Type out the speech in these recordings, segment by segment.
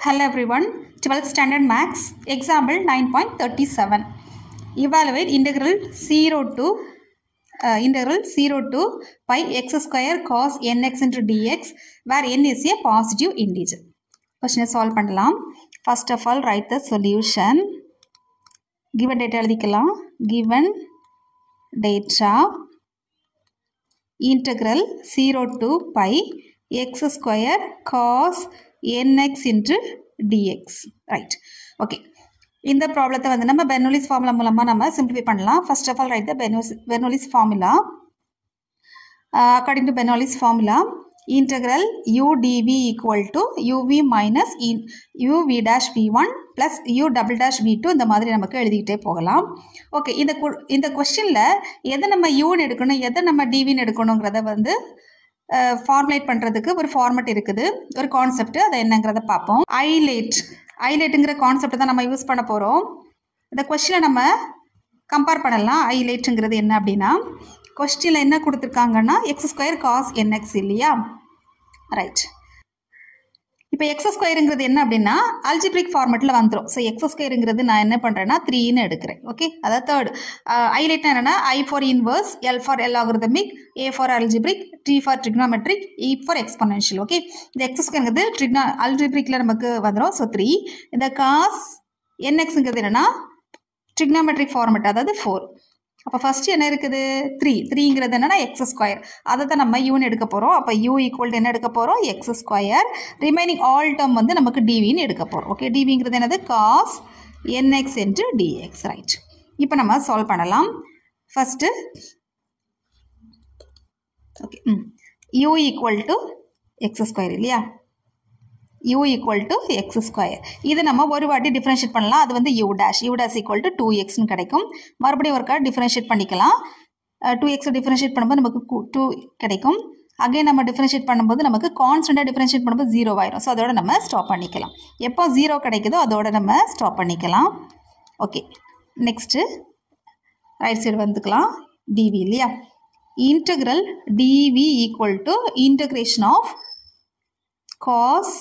Hello everyone, 12th standard maths, example 9.37. Evaluate integral 0 to pi x square cos nx into dx where n is a positive integer. Question solve பண்ணலாம். First of all, write the solution. Given data எழுதிக்கலாம். Given data integral 0 to pi x square cos nx into dx. Right. Okay. இந்த ப்ராப்ளத்தை வந்து நம்ம Bernoulli's formula மூலமாக நம்ம simplify பண்ணலாம். First of all right the Bernoulli's formula. According to Bernoulli's formula, integral u dv equal to uv minus uv dash v1 plus u double dash v2 இந்த மாதிரி நமக்கு எழுதிக்கிட்டே போகலாம். ஓகே, இந்த கொஸ்டினில் எதை நம்ம யூன்னு எடுக்கணும், எதை நம்ம டிவின்னு எடுக்கணுங்கிறத வந்து ஃபார்முலேட் பண்ணுறதுக்கு ஒரு ஃபார்மெட் இருக்குது, ஒரு கான்செப்ட். அதை என்னங்கிறத பார்ப்போம். ஐலேட்டுங்கிற கான்செப்ட் தான் நம்ம யூஸ் பண்ண போகிறோம். இந்த கொஸ்டினை நம்ம கம்பேர் பண்ணலாம். ஐலேட்டுங்கிறது என்ன அப்படின்னா, கொஸ்டினில் என்ன கொடுத்துருக்காங்கன்னா எக்ஸ் ஸ்கொயர் காஸ் என்எக்ஸ் இல்லையா? ரைட். இப்போ எக்ஸ் ஸ்கொயருங்கிறது என்ன அப்படின்னா அல்ஜிப்ரிக் ஃபார்மெட்டில் வந்துடும். ஸோ எக்ஸ் ஸ்கொயருங்கிறது நான் என்ன பண்ணுறேன்னா 3ன்னு எடுக்கிறேன். ஓகே, அதாவது தேர்ட். ஐலேட் என்னன்னா I for inverse, L for logarithmic, A for algebraic, T for trigonometric, E for exponential. Okay, இந்த எக்ஸ் ஸ்கொயருங்கிறது அல்ஜிப்ரிக்கில் நமக்கு வந்துடும். ஸோ 3. இந்த காஸ் என்எக்ஸுங்கிறது என்னன்னா ட்ரிக்னாமெட்ரிக் ஃபார்மெட், அதாவது 4. அப்போ ஃபஸ்ட்டு என்ன இருக்குது 3ங்கிறது என்னன்னா எக்ஸ் ஸ்கொயர். அதை தான் நம்ம யூன்னு எடுக்க போகிறோம். அப்போ யூ ஈக்குவல் என்ன எடுக்க போகிறோம், x square. Remaining all term வந்து நமக்கு டிவின்னு எடுக்க போகிறோம். ஓகே, டிவிங்கிறது என்னது cos n x into d x. Right. இப்போ நம்ம சால்வ் பண்ணலாம். First okay, u equal to x square இல்லையா? u equal to x square. இது நம்ம ஒரு வாட்டி டிஃப்ரென்ஷியேட் பண்ணலாம். அது வந்து யூ டேஷ் ஈக்குவல் டு 2xன்னு கிடைக்கும். மறுபடியும் ஒரு கார்டு டிஃப்ரென்ஷியேட் பண்ணிக்கலாம். 2x டிஃப்ரென்ஷியேட் பண்ணும்போது நமக்கு 2 கிடைக்கும். அகைன் நம்ம டிஃப்ரென்ஷியேட் பண்ணும்போது நமக்கு கான்ஸ்டண்ட்டாக டிஃப்ரென்ஷியேட் பண்ணும்போது 0 ஆயிரும். ஸோ அதோட நம்ம ஸ்டாப் பண்ணிக்கலாம். எப்போ 0 கிடைக்குதோ அதோட நம்ம ஸ்டாப் பண்ணிக்கலாம். ஓகே, நெக்ஸ்ட்டு ரைட் சைடு வந்துக்கலாம். டிவி இல்லையா? Integral d v equal to integration of cos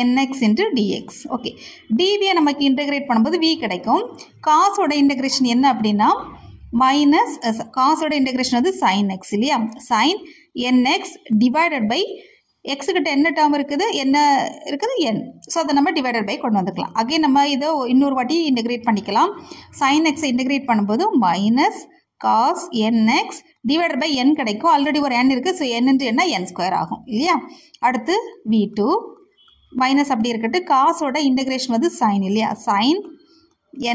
nx into dx. Okay, dv நமக்கு இன்டகிரேட் பண்ணும்போது v கிடைக்கும். காசோட இன்டகிரேஷன் என்ன அப்படின்னா மைனஸ் காசோட இன்டகிரேஷன் வந்து sin x இல்லையா? sin nx divided by x கிட்ட என்ன டேர்ம் இருக்குது, என்ன இருக்குது n. ஸோ அதை நம்ம டிவைடட் பை கொண்டு வந்துக்கலாம். அகைன் நம்ம இதை இன்னொரு வாட்டி இன்டகிரேட் பண்ணிக்கலாம். sin x இன்டகிரேட் பண்ணும்போது minus cos nx divided by n கிடைக்கும். ஆல்ரெடி ஒரு n இருக்குது. ஸோ n இன்ட்டு என்ன n ஸ்கொயர் ஆகும் இல்லையா? அடுத்து v2 மைனஸ் அப்படி இருக்கட்டு. காசோட இன்டகிரேஷன் வந்து சைன் இல்லையா? Sine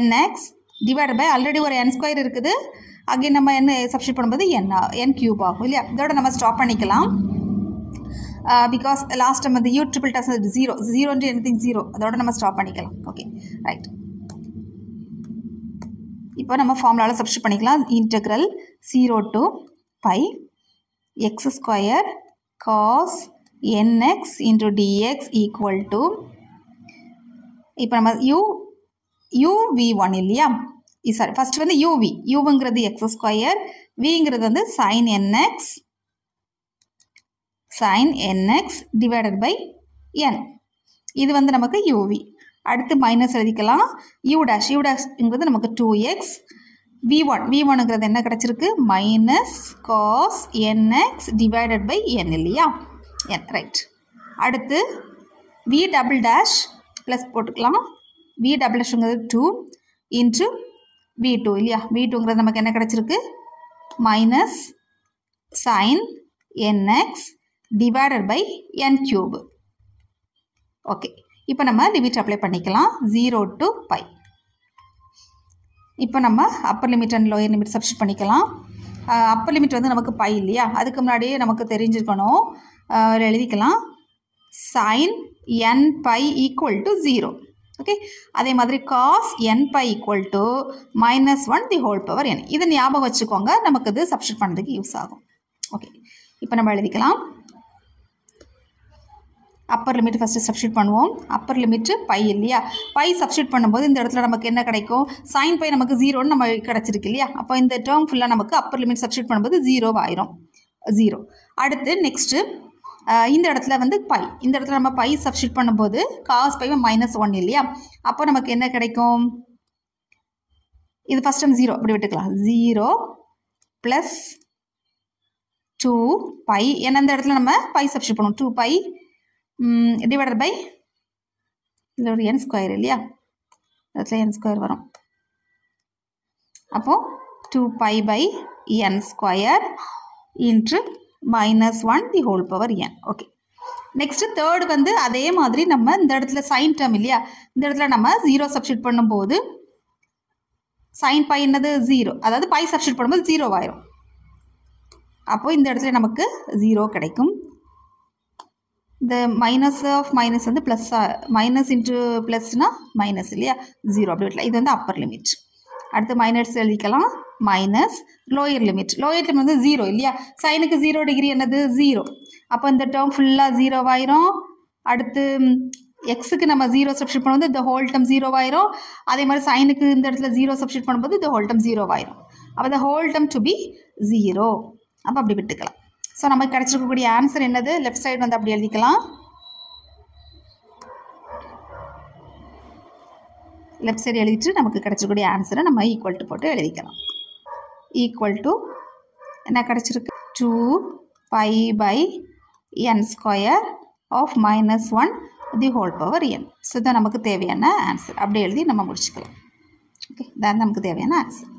nx divided by already ஒரு n ஸ்கொயர் இருக்குது. அகைன் நம்ம என்ன சப்ஸ்டிட் பண்ணும்போது n கியூப் ஆகும் இல்லையா? இதோட நம்ம ஸ்டாப் பண்ணிக்கலாம். பிகாஸ் லாஸ்ட் டைம் வந்து யூ ட்ரிபிள் டஸ் 0 எனிதிங் 0, அதோட நம்ம ஸ்டாப் பண்ணிக்கலாம். Okay, right. இப்போ நம்ம ஃபார்முலாவில் சப்ஸ்டிட் பண்ணிக்கலாம். Integral 0 to pi x square cos nx into dx equal to, இப்போ நம்ம uv1 இல்லையா? சாரி, ஃபர்ஸ்ட் வந்து uங்கிறது எக்ஸ் ஸ்கொயர், விங்கிறது வந்து sin nx divided by n. இது வந்து நமக்கு uv. அடுத்து மைனஸ் எழுதிக்கலாம். யூங்கிறது நமக்கு 2x. v1ங்கிறது என்ன கிடைச்சிருக்கு, minus cos nx divided by n இல்லையா? n. ரைட். அடுத்து v டபுள் டேஷ் ப்ளஸ் போட்டுக்கலாம். v டபுள் டேஷ்ங்கிறது 2 இன்ட்டு v2 இல்லையா? v2ங்கிறது நமக்கு என்ன கிடைச்சிருக்கு, minus sine nx divided by n cube. Okay, இப்போ நம்ம லிமிட் அப்ளை பண்ணிக்கலாம். 0 to pi. இப்போ நம்ம upper limit and lower limit substitute பண்ணிக்கலாம். அப்பர் லிமிட் வந்து நமக்கு பை இல்லையா? அதுக்கு முன்னாடியே நமக்கு தெரிஞ்சிருக்கணும். எழுதிக்கலாம். sin n pi equal to 0. Okay, அதே மாதிரி cos n pi equal to -1 the whole power n. இதை ஞாபகம் வச்சுக்கோங்க, நமக்கு இது சப்ஸ்டிட் பண்ணுறதுக்கு யூஸ் ஆகும். ஓகே, இப்போ நம்ம எழுதிக்கலாம். அப்பர் லிமிட் ஃபஸ்ட்டு சப்ஸ்டிட் பண்ணுவோம். அப்பர் லிமிட்டு பை இல்லையா? பை சப்ஸ்டிட் பண்ணும்போது இந்த இடத்துல நமக்கு என்ன கிடைக்கும், சைன் பை நமக்கு 0ன்னு நம்ம கிடச்சிருக்கு இல்லையா? அப்போ இந்த டேர்ம் ஃபுல்லாக நமக்கு அப்பர் லிமிட் சப்ஸ்டிட் பண்ணும்போது 0 ஆயிரும். 0. அடுத்து நெக்ஸ்ட்டு இந்த இடத்துல வந்து பை, இந்த இடத்துல நம்ம பை சப்ஸ்டியூட் பண்ணும்போது காஸ் பை -1 இல்லையா? அப்போ நமக்கு என்ன கிடைக்கும்? இது ஃபர்ஸ்ட் டைம் 0 அப்படி விட்டுக்கலாம். 0 ப்ளஸ் 2 பை, ஏன்னா இந்த இடத்துல நம்ம பை சப்ஸ்டியூட் பண்ணுவோம். 2 பை டிவைடட் பை இதில் ஒரு n ஸ்கொயர் இல்லையா? இடத்துல n ஸ்கொயர் வரும். அப்போ 2 pi by n square into -1 the whole power n. Okay, next third வந்து அதே மாதிரி நம்ம இந்த இடத்துல சைன் டேர்ம் இல்லையா? இந்த இடத்துல நம்ம 0 சப்ஸ்டியூட் பண்ணும்போது சைன் பை என்னது 0, அதாவது பை சப்ஸ்டியூட் பண்ணும்போது 0 ஆயிரும். அப்போ இந்த இடத்துல நமக்கு 0 கிடைக்கும். இந்த மைனஸ் ஆஃப் மைனஸ் வந்து ப்ளஸ், மைனஸ் இன்ட்டு ப்ளஸ்னா மைனஸ் இல்லையா? 0 அப்படி விடலாம். இது வந்து அப்பர் லிமிட். அடுத்து மைனஸ் எழுதிக்கலாம். Minus lower limit. Lower limit வந்து 0 இல்லையா? சைனுக்கு 0 டிகிரி என்னது 0. அப்போ இந்த டேர்ம் ஃபுல்லாக 0 ஆயிரும். அடுத்து எக்ஸுக்கு நம்ம 0 சப்ஸ்டியூட் பண்ணும்போது இந்த ஹோல் டேர்ம் 0 ஆயிரும். அதே மாதிரி சைனுக்கு இந்த இடத்துல 0 சப்ஸ்டியூட் பண்ணும்போது இந்த ஹோல் டேர்ம் 0 ஆயிரும். அப்போ இந்த ஹோல் டேர்ம் டு பி 0. அப்போ அப்படி விட்டுக்கலாம். ஸோ நமக்கு கிடைச்சிருக்கக்கூடிய ஆன்சர் என்னது? லெஃப்ட் சைடு வந்து அப்படி எழுதிக்கலாம். லெஃப்ட் சைடு எழுதிட்டு நமக்கு கிடைச்சிருக்கக்கூடிய ஆன்சரை நம்ம ஈக்குவல் டு போட்டு எழுதிக்கலாம். ஈக்குவல் டு என்ன கிடைச்சிருக்கு? 2 pi by n square of -1 the whole power n. So இதான் நமக்கு தேவையான ஆன்சர். அப்படி எழுதி நம்ம முடிச்சுக்கலாம். ஓகே, இதான் நமக்கு தேவையான ஆன்சர்.